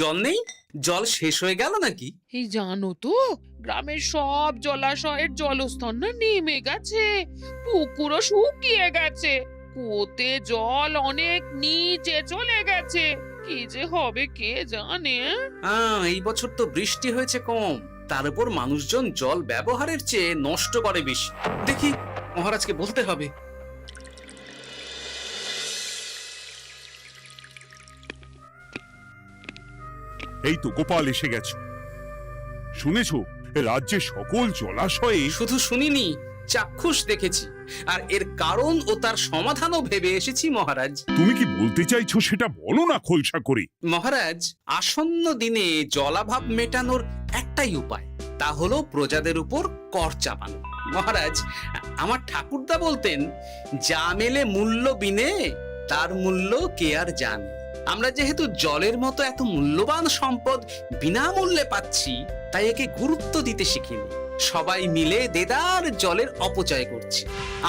জল নেই? জল শেষ হয়ে গেল নাকি? এই জানো তো, গ্রামের সব জলাশয়ের জলস্তর না নেমে গেছে, পুকুরও শুকিয়ে গেছে, কুয়োতে জল অনেক নিচে চলে গেছে। কি যে হবে কে জানে। এই বছর তো বৃষ্টি হয়েছে কম, তার উপর মানুষজন জল ব্যবহারের চেয়ে নষ্ট করে বেশি। দেখি, মহারাজকে বলতে হবে। এই তো গোপাল এসে গেছে। শুনেছো, রাজ্যে সকল জলাশয়ে শুধু শুনিনি, চাক্ষুষ দেখেছি, আর এর কারণ ও তার সমাধানও ভেবে এসেছি মহারাজ। তুমি কি বলতে চাইছো সেটা বলো না খোলসা করে। মহারাজ, আসন্ন দিনে জলাভাব মেটানোর একটাই উপায়, তা হলো প্রজাদের উপর কর চাপানো। মহারাজ, আমার ঠাকুরদা বলতেন, যা মেলে মূল্য বিনে তার মূল্য কে আর জানে। আমরা যেহেতু জলের মতো এত মূল্যবান সম্পদ বিনামূল্যে পাচ্ছি, তাই একে গুরুত্ব দিতে শিখিনি। সবাই মিলে দেদার জলের অপচয় করছে।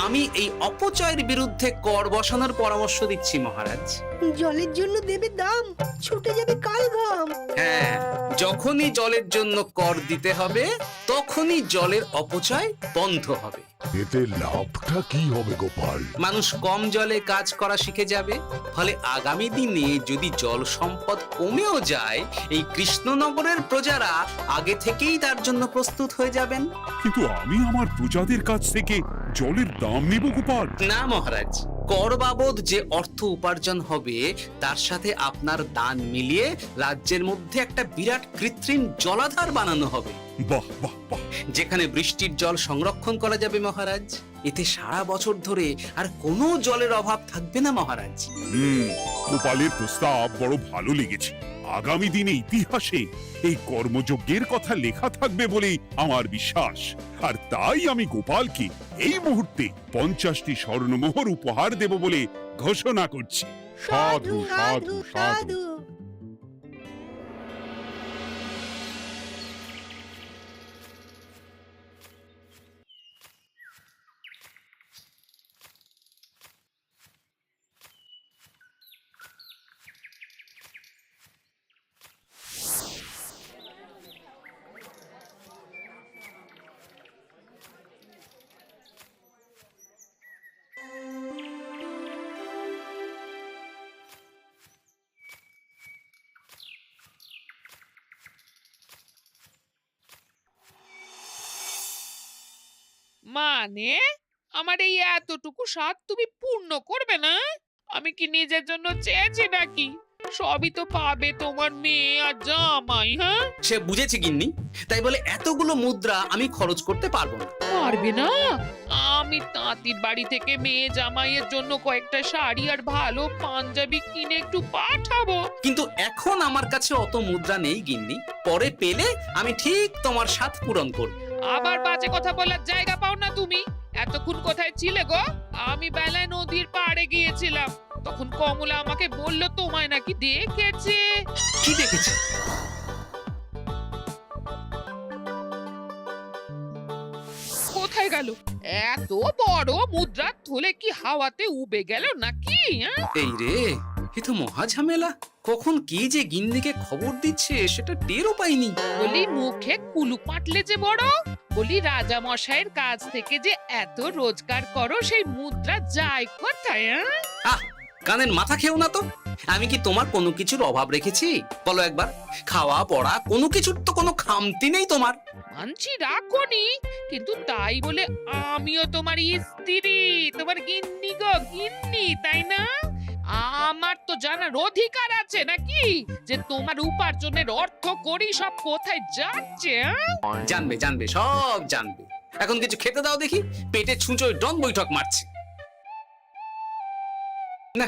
আমি এই অপচয়ের বিরুদ্ধে কর বসানোর পরামর্শ দিচ্ছি মহারাজ। জলের জন্য দেবে দাম, ছুটে যাবে কাল ঘাম। হ্যাঁ, যখনই জলের জন্য কর দিতে হবে, তখনই জলের অপচয় বন্ধ হবে। এতে লাভটা কি হবে গোপাল? মানুষ কম জলে কাজ করা শিখে যাবে, ফলে আগামী দিনে যদি জল সম্পদ কমেও যায়, এই কৃষ্ণনগরের প্রজারা আগে থেকেই তার জন্য প্রস্তুত হয়ে যাবেন। কিন্তু আমি আমার প্রজাদের কাছ থেকে জলের দাম নেব গোপাল? না মহারাজ, কর বাবদ যে অর্থ উপার্জন হবে, তার সাথে আপনার দান মিলিয়ে রাজ্যের মধ্যে একটা বিরাট কৃত্রিম জলাধার বানানো হবে। বাহ বাহ বাহ! যেখানে বৃষ্টির জল সংরক্ষণ করা যাবে মহারাজ। এতে সারা বছর ধরে আর কোনো জলের অভাব থাকবে না মহারাজ। গোপালের প্রস্তাব বড় ভালো লেগেছে। আগামী দিনে ইতিহাসে এই কর্মযজ্ঞের কথা লেখা থাকবে বলেই আমার বিশ্বাস। আর তাই আমি গোপালকে এই মুহূর্তে 50টি স্বর্ণমোহর উপহার দেব বলে ঘোষণা করছি। সাধু সাধু সাধু। মানে আমার এই এতটুকু স্বাদ তুমি পূর্ণ করবে না? আমি কি নিজের জন্য চেয়েছি নাকি? সবই তো পাবে তোমার মেয়ে আর জামাই। হ্যাঁ, সে বুঝেছে গিন্নি, তাই বলে এতগুলো মুদ্রা আমি খরচ করতে পারবো না। পারবে না? আমি তাঁতির বাড়ি থেকে মেয়ে জামাইয়ের জন্য কয়েকটা শাড়ি আর ভালো পাঞ্জাবি কিনে একটু পাঠাবো। কিন্তু এখন আমার কাছে অত মুদ্রা নেই গিন্নি, পরে পেলে আমি ঠিক তোমার স্বাদ পূরণ করব। আবার বাজে কথা বলার জায়গা পাও না তুমি। এতক্ষণ কোথায় ছিলে গো? আমি বেলায় নদীর পাড়ে গিয়েছিলাম, তখন কমলা আমাকে বলল তোমায় নাকি দেখেছে। কি দেখেছি? কোথায় গেল? এত বড় মুদ্রার থলে কি হাওয়াতে উবে গেল নাকি? এই রে, এ তো মহা ঝামেলা। কখন কি যে গিন্নিকে খবর দিচ্ছে সেটা টেরও পাইনি। বলি মুখে কুলু পাটলে যে বড়, বলি রাজা মশাইয়ের কাছ থেকে যে এত রোজগার করো, সেই মুদ্রা যায় কোথায়? আহ, কানের মাথা খেও না তো। আমি কি তোমার কোনো কিছুর অভাব রেখেছি? বলো একবার। খাওয়া পড়া কোনো কিছুর তো কোনো খামতি নেই তোমার। মানছি রাখোনি, কিন্তু তাই বলে আমিও তোমার স্ত্রী, তোমার গিন্নি গো, গিন্নি, তাই না? আমার তো জানার অধিকার আছে নাকি যে তোমার উপার্জনের অর্থ করি সব কোথায় যাচ্ছে? জানবে জানবে, সব জানবে। এখন কিছু খেতে দাও দেখি, পেটে ছুঁচোয় ডন বৈঠক মারছে। না,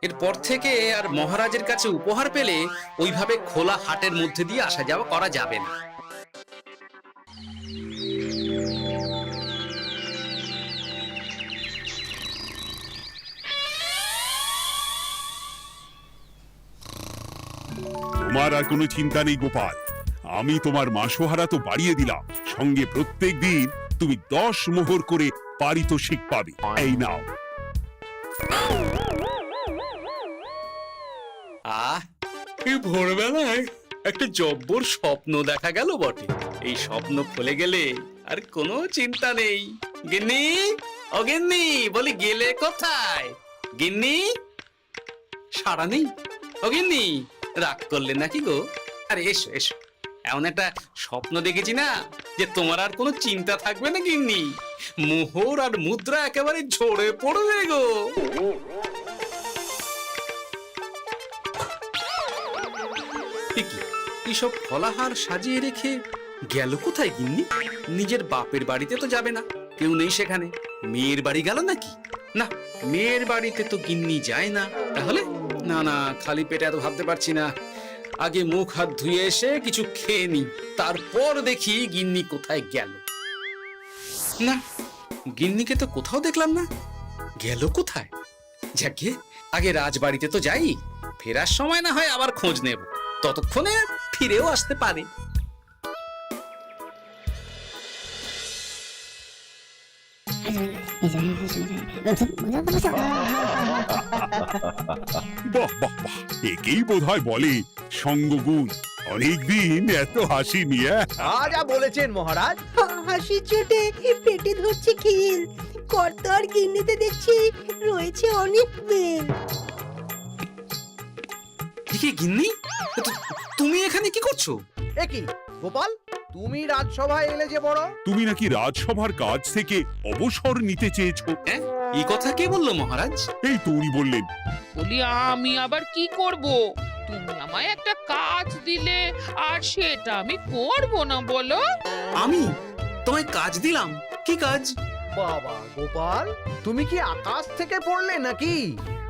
এরপর থেকে আর মহারাজের কাছে উপহার পেলে ওইভাবে খোলা হাটের মধ্যে দিয়ে আসা যাওয়া করা যাবে না। তোমার আর কোনো চিন্তা নেই গোপাল। আমি তোমার মাসোহারা তো বাড়িয়ে দিলাম, সঙ্গে প্রত্যেক দিন তুমি 10 মোহর করে পারিতোষিক পাবে। এই নাও। আহ, এই ভোরবেলায় একটা জব্বর স্বপ্ন দেখা গেল বটে। এই স্বপ্ন ফলে গেলে আর কোনো চিন্তা নেই। গিন্নি, ও গিন্নি, বলি গেলে কোথায়? গিন্নি, সাড়া নেই। ও গিন্নি, রাগ করলে নাকি গো? আরে এসো এসো, এমন একটা স্বপ্ন দেখেছি না যে তোমার আর কোনো চিন্তা থাকবে না গিন্নি। মোহর আর মুদ্রা একেবারে ঝরে পড়বে গো। এইসব ফলাহার সাজিয়ে রেখে গেল কোথায় গিন্নি? নিজের বাপের বাড়িতে তো যাবে না, কেউ নেই সেখানে। মেয়ের বাড়ি গেল নাকি? না, মেয়ের বাড়িতে তো গিন্নি যায় না। তাহলে না না, খালি পেটে এত ভাবতে পারছি না। আগে মুখ হাত ধুয়ে এসে কিছু খেয়ে নি, তারপর দেখি গিন্নি কোথায় গেল। না, গিন্নিকে তো কোথাও দেখলাম না। গেল কোথায়? যাকে আগে রাজবাড়িতে তো যাই, ফেরার সময় না হয় আবার খোঁজ নেব, ততক্ষণে ফিরেও আসতে পারে। বাহ বাহ বাহ, একেই বোধহয় বলে সঙ্গগুণ। অনেকদিন এত হাসি নিয়ে। যা বলেছেন মহারাজ। হাসির চোটে পেটে ধরছে খিল। কর্তা আর গিন্নিতে দেখছি রয়েছে অনেক বেল। ঠিক গিন্নি, তুমি এখানে কি করছো? একই গোপাল, তুমি রাজসভায় এলে যে বড়। তুমি নাকি রাজসভার কাজ থেকে অবসর নিতে চেয়েছো? হ্যাঁ, এই কথা কে বললো মহারাজ? এই তো উনি বললেন। বলি আমি আবার কি করব? তুমি আমায় একটা কাজ দিলে আর সেটা আমি করব না বলো? আমি তোমায় কাজ দিলাম? কি কাজ? বাবা গোপাল, তুমি কি আকাশ থেকে পড়লে নাকি?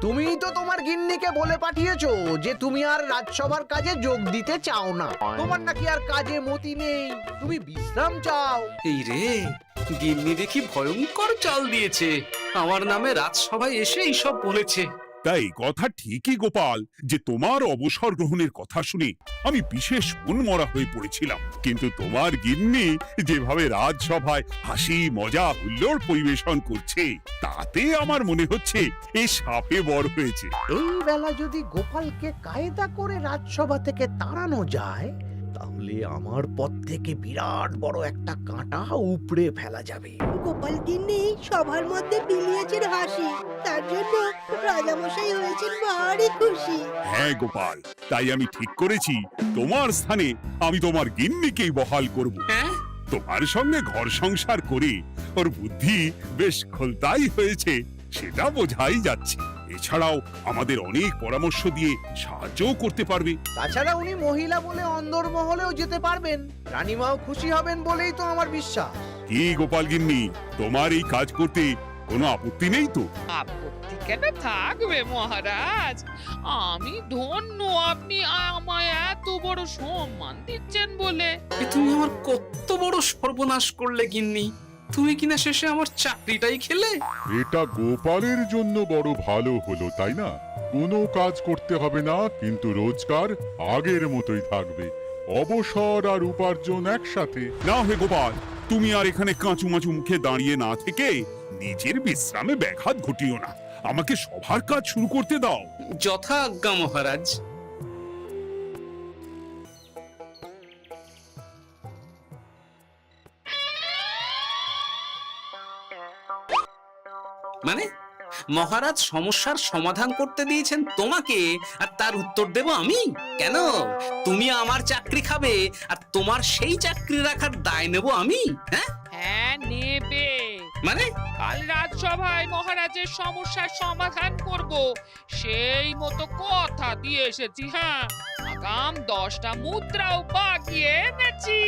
তুমি তো তোমার গিন্নিকে বলে পাঠিয়েছো যে তুমি আর রাজসভার কাজে যোগ দিতে চাও না। তোমার নাকি আর কাজে মতি নেই, তুমি বিশ্রাম চাও। এই রে, গিন্নি দেখি ভয়ঙ্কর চাল দিয়েছে। আমার নামে রাজসভায় এসে এইসব বলেছে। তাই কথা ঠিকই গোপাল, যে তোমার অবসর গ্রহণের কথা শুনে আমি বিশেষ মনমরা হয়ে পড়েছিলাম। কিন্তু তোমার গিন্নি যেভাবে রাজসভায় হাসি মজা হুল্লোড় পরিবেশন করছে, তাতে আমার মনে হচ্ছে এ সাপে বর হয়েছে। এই বেলা যদি গোপালকে কায়দা করে রাজসভা থেকে তাড়ানো যায়, তাহলে আমার পথ থেকে বিরাট বড় একটা কাঁটা উপড়ে ফেলা যাবে। গোপাল গিন্নি সবার মধ্যে বিলিয়েছেন হাসি, তার জন্য রাজামশাই হয়েছেন ভারী খুশি। হ্যাঁ গোপাল, তাই আমি ঠিক করেছি তোমার স্থানে আমি তোমার গিন্নিকেই বহাল করব। হ্যাঁ, তোমার সঙ্গে ঘর সংসার করে ওর বুদ্ধি বেশ খোলতাই হয়েছে, সেটা বোঝাই যাচ্ছে। এছাড়াও আমাদের অনেক পরামর্শ দিয়ে সাহায্যও করতে পারবে। তাছাড়া উনি মহিলা বলে অন্দরমহলেও যেতে পারবেন, রানীমাও খুশি হবেন বলেই তো আমার বিশ্বাস। কি গোপাল গিন্নি, তোমার এই কাজ করতে কোনো আপত্তি নেই তো? আপত্তি কেন থাকবে মহারাজ? আমি ধন্য আপনি আমায় এত বড় সম্মান দিচ্ছেন বলে। এ তুমি আমার কত বড় সর্বনাশ করলে গিন্নি। তুমি কিনা শেষে আমার চাকরিটাই খেলে। এটা গোপালের জন্য বড় ভালো হলো, তাই না? কোনো কাজ করতে হবে না, কিন্তু রোজগার আগের মতোই থাকবে। অবসর আর উপার্জন একসাথে। না হে গোপাল, তুমি আর এখানে কাঁচু মাচু মুখে দাঁড়িয়ে না থেকে নিজের বিশ্রামে ব্যাঘাত ঘটিও না। আমাকে সবার কাজ শুরু করতে দাও। যথা আজ্ঞা মহারাজ। মানে মহারাজ সমস্যার সমাধান করতে দিয়েছেন তোমাকে, আর তার উত্তর দেব আমি? কেন? তুমি আমার চাকরি খাবে আর তোমার সেই চাকরি রাখার দায় নেব আমি? হ্যাঁ হ্যাঁ, নেবে। মানে কাল রাজসভায় মহারাজের সমস্যার সমাধান করব, সেই মতো কথা দিয়ে এসেছি। হ্যাঁ, আগাম 10টা মুদ্রাও বাগিয়ে এনেছি।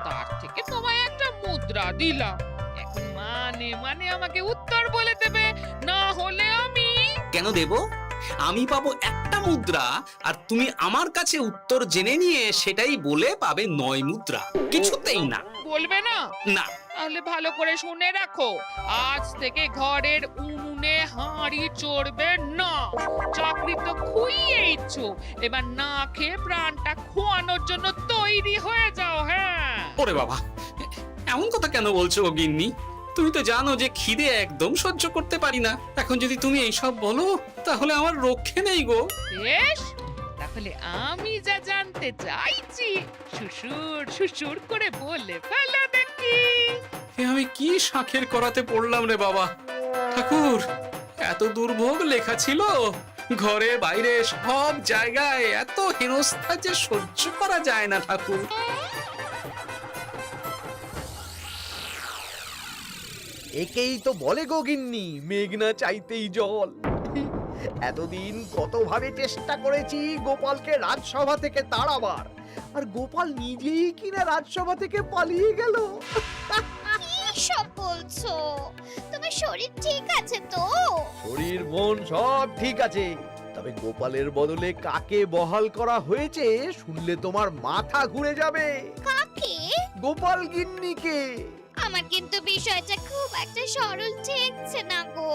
তার থেকে তোমায় একটা মুদ্রা দিলাম। এখন মানে মানে আমাকে উত্তর বলে দেবে, না হলে আমি। কেন দেব? আমি পাবো একটা মুদ্রা, আর তুমি আমার কাছে উত্তর জেনে নিয়ে সেটাই বলে পাবে 9 মুদ্রা। কিছুতেই না। বলবে না? না। তাহলে ভালো করে শুনে রাখো, আজ থেকে ঘরের উনুনে হাঁড়ি চড়বে না। চাকরি তো খুইয়েইছ, এবার না খেয়ে প্রাণটা খোয়ানোর জন্য তৈরি হয়ে যাও। হ্যাঁ। ওরে বাবা, এমন কথা কেন বলছো গো গিন্নি? তুমি তো জানো যে খিদে একদম সহ্য করতে পারি না। এখন যদি তুমি এইসব বলো, তাহলে আমার রক্ষে নেই গো। বেশ, তা তাহলে আমি যা জানতে চাইছি সুসুর সুসুর করে বলে ফেলো দেখি। আমি কি শাঁখের করাতে পড়লাম রে বাবা। ঠাকুর, এত দুর্ভোগ লেখা ছিল, ঘরে বাইরে সব জায়গায় এত হেনস্থা যে সহ্য করা যায় না ঠাকুর। একেই তো বলে গো গিন্নি, মেঘ না চাইতেই জল। এতদিন কতভাবে চেষ্টা করেছি গোপালকে রাজসভা থেকে তাড়াবার, আর গোপাল নিজেই কিনা রাজসভা থেকে পালিয়ে গেল। কি সব বলছো? তোমার শরীর ঠিক আছে তো? শরীর মন সব ঠিক আছে, তবে গোপালের বদলে কাকে বহাল করা হয়েছে শুনলে তোমার মাথা ঘুরে যাবে। কাকে? গোপাল গিন্নিকে। আমার কিন্তু বিষয়টা খুব একটা সরল ঠেকছে না গো।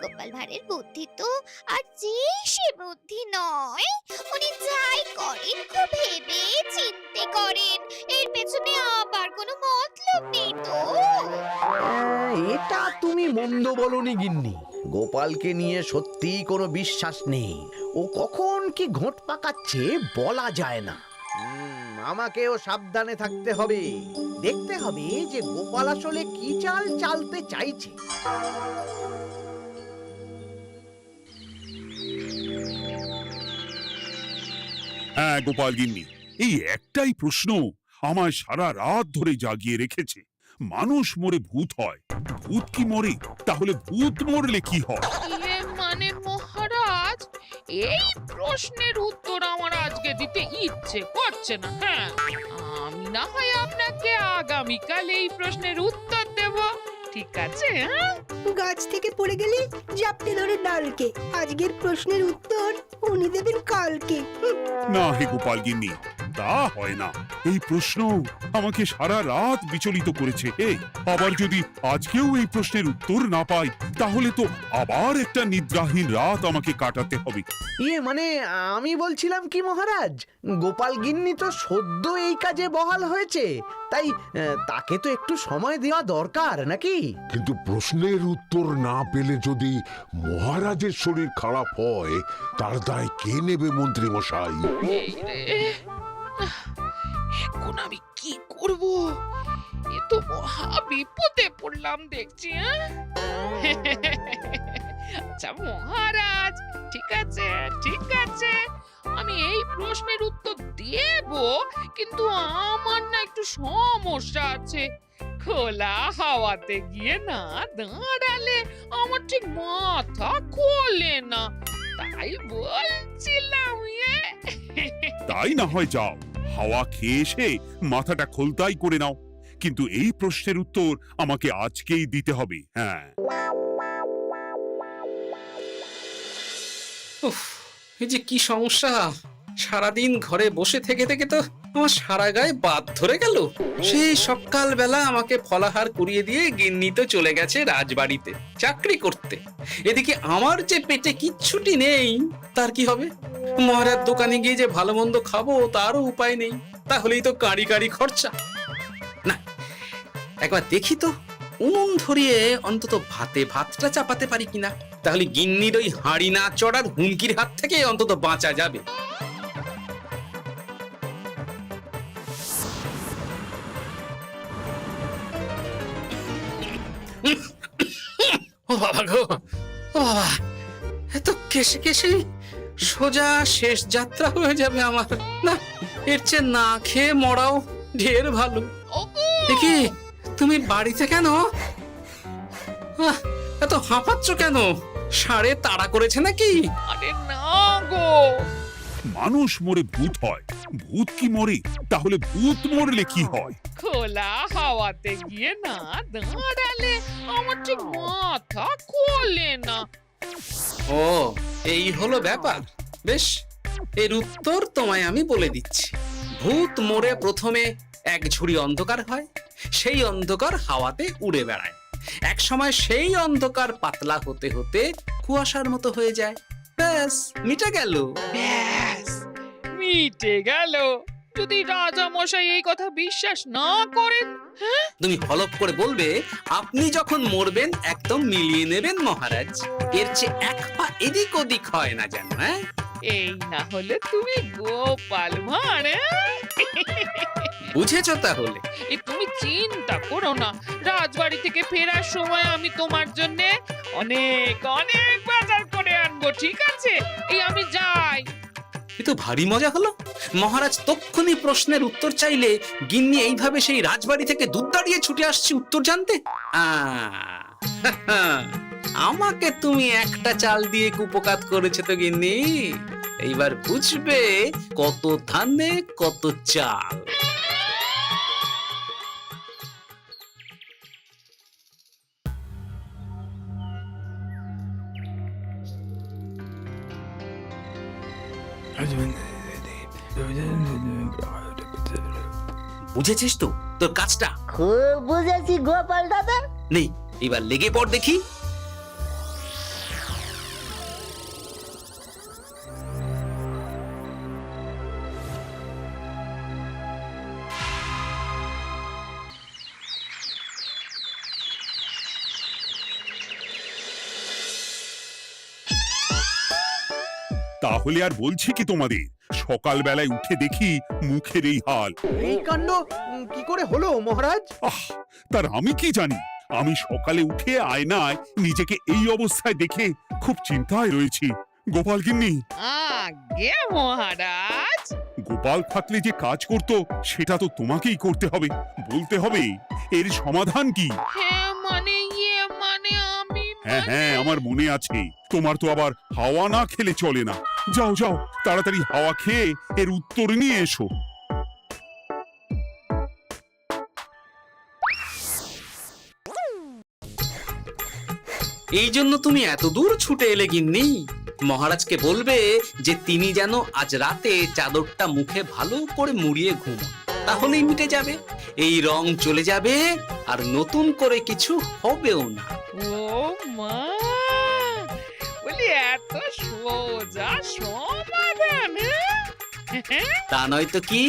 গোপাল ভাঁড়ের বুদ্ধি তো আর যে সে বুদ্ধি নয়। উনি যাই করেন খুব ভেবে চিন্তে করেন, এর পেছনে আবার কোনো মতলব নেই তো। এটা তুমি মন্দ বলনি গিন্নি। গোপালকে নিয়ে সত্যি কোনো বিশ্বাস নেই। ও কখন কি ঘোট পাকাচ্ছে বলা যায় না। আমাকেও সাবধানে থাকতে হবে। দেখতে হবে যে গোপাল আসলে কি চাল চালতে চাইছে। হ্যাঁ গোপাল গিন্নি, এই একটাই প্রশ্ন আমায় সারা রাত ধরে জাগিয়ে রেখেছে। মানুষ মরে ভূত হয়, ভূত কি মরে? তাহলে ভূত মরলে কি হয়? মানে মহারাজ, এই প্রশ্নের উত্তর আমার আজকে দিতে ইচ্ছে করছে না। হ্যাঁ, আমি না হয় আপনাকে আগামীকাল এই প্রশ্নের উত্তর দেব, ঠিক আছে? হ্যাঁ, গাছ থেকে পড়ে গেলে জাপটে ধরে ডালকে। আজকের প্রশ্নের উত্তর উনি দেবেন কালকে। না হে গোপাল গিন্নি, তা হয় না। এই প্রশ্ন আমাকে সারা রাত বিচলিত করেছে। আবার যদি আজকেও এই প্রশ্নের উত্তর না পাই, তাহলে তো আবার একটা নিদ্রাহীন রাত আমাকে কাটাতে হবে। মানে আমি বলছিলাম কি মহারাজ, গোপাল গিন্নি তো সদ্য এই কাজে বহাল হয়েছে, তাই তাকে তো একটু সময় দেওয়া দরকার নাকি? কিন্তু প্রশ্নের উত্তর না পেলে যদি মহারাজের শরীর খারাপ হয়, তার দায় কে নেবে মন্ত্রী মশাই? এই রে, এখন আমি কি করব? এ তো মহা বিপদে পড়লাম দেখছি। আচ্ছা মহারাজ, ঠিক আছে ঠিক আছে, আমি এই প্রশ্নের উত্তর দেব, কিন্তু আমার না একটু সমস্যা আছে। খোলা হাওয়াতে গিয়ে না দাঁড়ালে আমার ঠিক মাথা খোলে না, তাই বলছিলাম। তাই না হয় যাও, হাওয়া খেয়ে এসে মাথাটা খোলতাই করে নাও, কিন্তু এই প্রশ্নের উত্তর আমাকে আজকেই দিতে হবে। হ্যাঁ, উফ, এই যে কি সমস্যা! সারাদিন ঘরে বসে থেকে থেকে তো আমার সারা গায়ে বাদ ধরে গেল। সেই সকালবেলা আমাকে ফলাহার করিয়ে দিয়ে গিন্নি তো চলে গেছে রাজবাড়িতে চাকরি করতে। এদিকে আমার যে পেটে কিচ্ছুটি নেই, তার কি হবে? মহারাজ দোকানে গিয়ে যে ভালো মন্দ খাবো তারও উপায় নেই। তাহলেই তো কাঁড়ি কাঁড়ি খরচা। না, একবার দেখি তো উনুন ধরিয়ে অন্তত ভাতটা চাপাতে পারি কিনা। তাহলে গিন্নির ওই হাঁড়ি না চড়ার হুমকির হাত থেকে অন্তত বাঁচা যাবে। ও বাবা গো, ও বাবা, এত কেসে কেসে সোজা শেষ যাত্রা হয়ে যাবে আমার। না, এর চেয়ে না খেয়ে মরাও ঢের ভালো। দেখি তুমি বাড়িতে কেন? এত হাঁপাচ্ছ কেন? ষাঁড়ে তাড়া করেছে নাকি? আরে না গো, মানুষ মরে ভূত হয়, ভূত কি মরে? তাহলে ভূত মরলে কি হয়? খোলা হাওয়াতে গিয়ে না দাঁড়ালে আমার ঠিক মাথা খোলে না। ও, এই হলো ব্যাপার। বেশ, এর উত্তর তোমায় আমি বলে দিচ্ছি। ভূত মরে প্রথমে এক ঝুড়ি অন্ধকার হয়, সেই অন্ধকার হাওয়াতে উড়ে বেড়ায়। এক সময় সেই অন্ধকার পাতলা হতে হতে কুয়াশার মতো হয়ে যায়। ব্যাস, মিটে গেল। ব্যাস, মিটে গেল। যদি রাজা মশাই এই কথা বিশ্বাস না করেন, তুমি হলপ করে বলবে আপনি যখন মরবেন একদম মিলিয়ে নেবেন মহারাজ। এর চেয়ে এক পা এদিক ওদিক হয় না যেন। হ্যাঁ, এই না হলে তুমি গোপাল ভাঁড়, বুঝেছো তাহলে? এই তুমি চিন্তা করো না, রাজবাড়ি থেকে ফেরার সময় আমি তোমার জন্য অনেক অনেক বাজার করে আনবো, ঠিক আছে? এই আমি যাই। এ তো ভারী মজা হলো। মহারাজ তক্ষুনি প্রশ্নের উত্তর চাইলে গিন্নি এইভাবে সেই রাজবাড়ি থেকে দুধ দাঁড়িয়ে ছুটে আসছে উত্তর জানতে। আমাকে তুমি একটা চাল দিয়ে কুপকাত করেছো তো গিন্নি। এইবার বুঝবে কত ধানে কত চাল। বুঝেছিস তো তোর কাজটা? খুব বুঝেছি গোপাল দাদা। নেই, এবার লেগে পড় দেখি। তাহলে আর বলছি কি তোমাদের, সকালবেলায় উঠে দেখি মুখের এই হাল। এই কাণ্ড কি করে হলো মহারাজ? আহ, তার আমি কি জানি। আমি সকালে উঠে আয়নায় নিজেকে এই অবস্থায় দেখে খুব চিন্তায় রয়েছি। গোপাল গিন্নি, আগে মহারাজ, গোপাল থাকলে যে কাজ করত সেটা তো তোমাকেই করতে হবে, বলতে হবে এর সমাধান কি। হ্যাঁ মানে মানে আমি হ্যাঁ হ্যাঁ, আমার মনে আছে। তোমার তো আবার হাওয়া না খেলে চলে না। যাও যাও, তাড়াতাড়ি হাওয়া খেয়ে এর উত্তর নিয়ে এসো। এই জন্য তুমি এত দূর ছুটে এলে গিন্নি? মহারাজকে বলবে যে তিনি যেন আজ রাতে চাদরটা মুখে ভালো করে মুড়িয়ে ঘুমান, তাহলেই মিটে যাবে। এই রং চলে যাবে আর নতুন করে কিছু হবেও না। ও মা, বলি এত সোজা সমাধান? হ্যাঁ? তা নয় তো কি?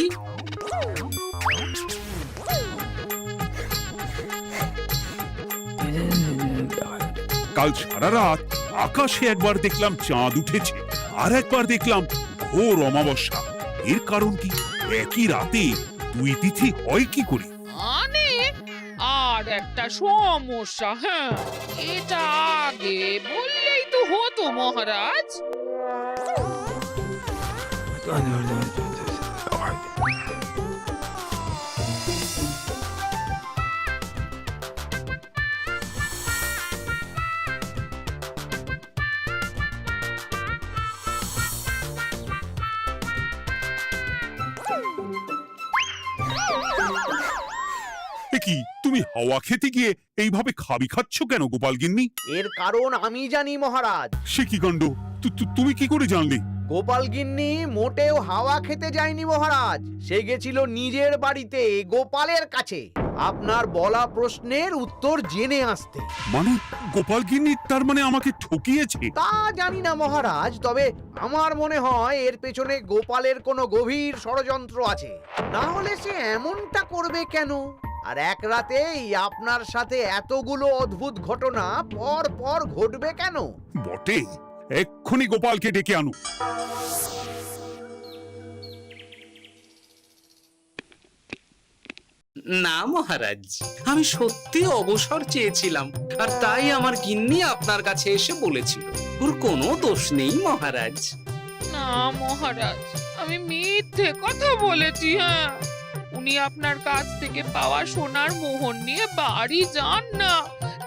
কাল সারা রাত আকাশে একবার দেখলাম চাঁদ উঠেছে, আর একবার দেখলাম ঘোর অমাবস্যা। এর কারণ কি? একই রাতে দুই তিথি হয় কি করে? মানে আর একটা সমস্যা। হ্যাঁ, এটা আগে বললেই তো হতো মহারাজ। এ কি, তুমি হাওয়া খেতে গিয়ে এইভাবে খাবি খাচ্ছ কেন গোপাল গিন্নি? এর কারণ আমি জানি মহারাজ। সে কি কাণ্ড! তুমি কি করে জানলে? গোপাল গিন্নি মোটেও হাওয়া খেতে যায়নি মহারাজ, সে গেছিল নিজের বাড়িতে গোপালের কাছে আপনার বলা প্রশ্নের উত্তর জেনে আসতে। মানে গোপাল গিন্নি তার মানে আমাকে ঠকিয়েছে? তা জানি না মহারাজ, তবে আমার মনে হয় এর পেছনে গোপালের কোনো গভীর ষড়যন্ত্র আছে, না হলে সে এমনটা করবে কেন? আর এক রাতেই আপনার সাথে এতগুলো অদ্ভুত ঘটনা পর পর ঘটবে কেন? বটে, এক্ষুনি গোপালকে ডেকে আনো। না মহারাজ, আমি সত্যি অবসর চেয়েছিলাম, আর তাই আমার গিন্নি আপনার কাছে এসে বলেছিল। ওর কোনো দোষ নেই মহারাজ। না মহারাজ, আমি মিথ্যে কথা বলেছি। হ্যাঁ, উনি আপনার কাছ থেকে পাওয়া সোনার মোহর নিয়ে বাড়ি যান না,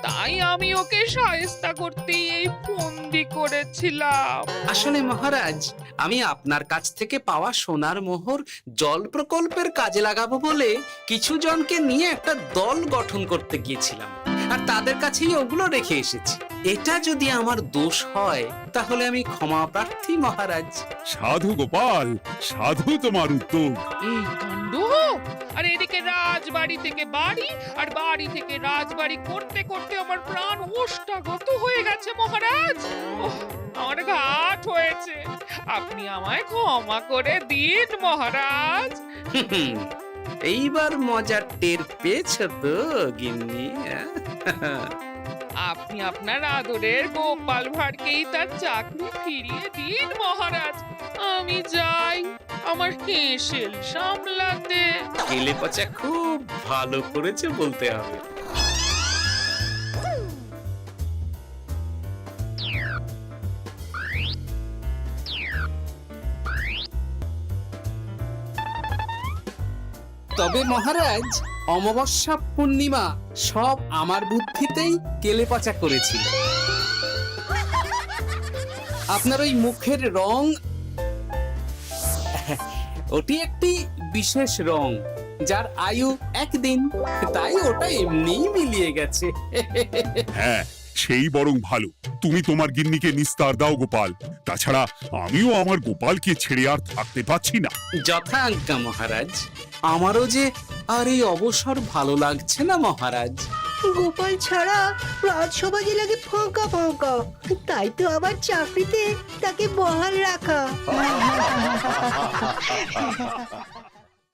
তাই আমি ওকে শায়েস্তা করতে এই ফন্দি করেছিলাম। আসলে মহারাজ, আমি আপনার কাছ থেকে পাওয়া সোনার মোহর জল প্রকল্পের কাজে লাগাবো বলে কিছু জনকে নিয়ে একটা দল গঠন করতে গিয়েছিলাম, আর তাদের কাছেই ওগুলো রেখে এসেছি। এটা যদি আমার দোষ হয় তাহলে আমি ক্ষমা প্রার্থী মহারাজ। সাধু গোপাল, সাধু তোমার উদ্যোগ। এই কাণ্ড! আর এদিকে রাজবাড়ি থেকে বাড়ি, আর বাড়ি থেকে রাজবাড়ি করতে করতে আমার প্রাণ ওষ্ঠাগত হয়ে গেছে মহারাজ। ওহ, আমার ঘাট হয়েছে, আপনি আমায় ক্ষমা করে দিন মহারাজ। এইবার মজার টের পেয়েছ তো গিন্নি? আপনি আপনার আদরের গোপাল ভাঁড়কেই তার চাকরি ফিরিয়ে দিন মহারাজ। আমি যাই আমার হেসেল সামলাতে। কেলে পচা খুব ভালো করেছে বলতে হবে। তবে মহারাজ, অমাবস্যা পূর্ণিমা সব আমার বুদ্ধিতেই কেলেপচা করেছিল। আপনার ওই মুখের রং, ওটি একটি বিশেষ রং যার আয়ু একদিন, তাই ওটা এমনিই মিলিয়ে গেছে। হ্যাঁ, সেই বরং ভালো। তুমি তোমার গিন্নিকে নিস্তার দাও গোপাল। তাছাড়া আমিও আমার গোপালকে ছেড়ে আর থাকতে পারছি না। যথা আজ্ঞা মহারাজ। আমারও যে আর এই অবসর ভালো লাগছে না মহারাজ। গোপাল ছাড়া রাজসভা যে লাগে ফাঁকা ফাঁকা, তাই তো আবার চাকরিতে তাকে বহাল রাখা।